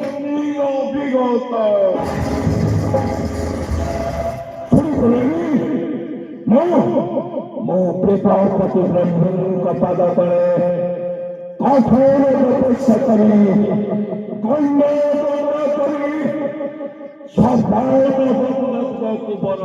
তুমি অভিজ্ঞতা ମୁଁ ପ୍ରେତାପତି ବ୍ରହ୍ମଙ୍କ ପାଦ ତଳେ କଠୋର ତପସ୍ୟା କରି ଗଣ୍ଡ କରି ସଭାକୁ ବର